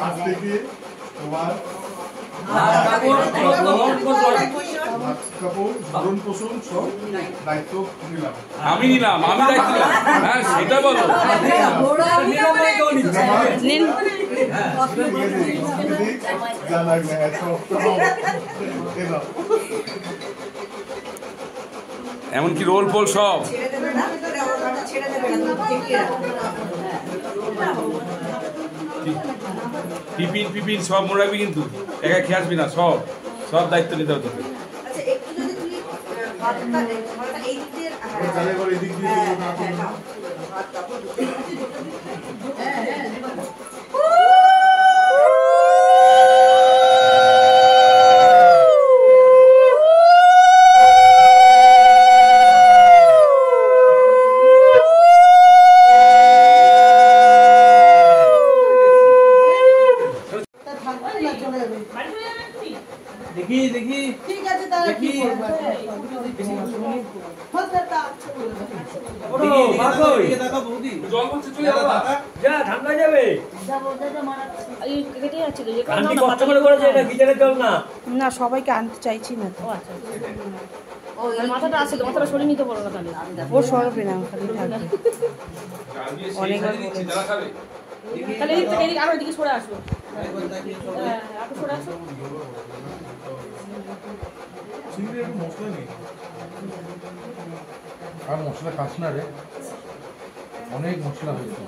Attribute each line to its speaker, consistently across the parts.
Speaker 1: আজ থেকে তোমার
Speaker 2: আমি নিলাম, আমি দায়িত্ব নিলাম। হ্যাঁ সেটা বলো। এমনকি রোল ফোল সব টিফিন ফিফিন সব মনে রাখবি, কিন্তু একা খেয়ে আসবি না, সব সব দায়িত্ব নিতে হবে তোকে।
Speaker 3: দেখি দেখি ঠিক আছে তাহলে কি
Speaker 4: না সবাইকে আনতে চাইছি না তো।
Speaker 5: মাথাটা আছে তো, মাথাটা সরিয়ে নিতে পারো না তাহলে।
Speaker 4: ও সরবে না, খালি থাকবে। অনেক
Speaker 5: তাহলে এদিক থেকে এদিকে আরো এদিকে সরে আসো। হ্যাঁ একটু সরে আসো।
Speaker 1: মশলা নেই
Speaker 6: আর মশলা খাস না রে, অনেক মশলা হয়েছে।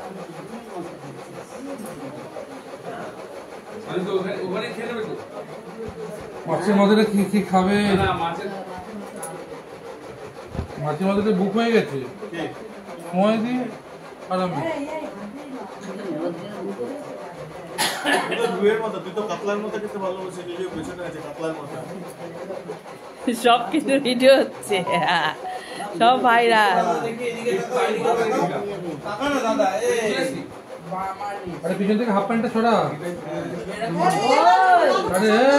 Speaker 6: মাছের মধ্যে কি কি খাবে? মাছের মধ্যে বুক হয়ে গেছে, সময় দিয়ে আর আমি
Speaker 4: সব কিছু ভিডিও হচ্ছে, সব ভাইরাল।
Speaker 6: আরে পিছন থেকে হাফ প্যান্টটা ছড়া।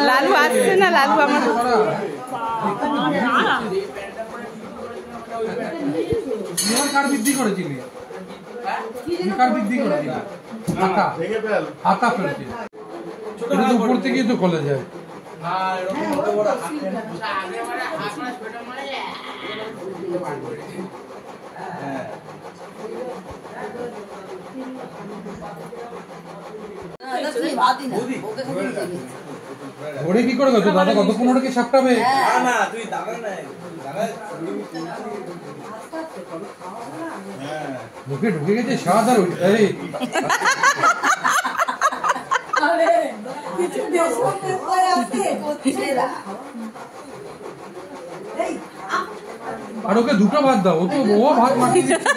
Speaker 4: লালু আসছে না, লালু আমার
Speaker 6: কার বৃদ্ধি করেছিলি? কার বৃদ্ধি করেছিলি? হাতা ফেলছে, এটা তো উপর থেকেই তো খোলা যায়। ঘরে কি করে গেছো দাদা? কতক্ষণ ওটা কি সাপটাবে? মুখে ঢুকে গেছে স্বাদ। আর আর ওকে দুটো ভাত দাও, ও তো ও ভাত মাখিয়ে দিচ্ছে।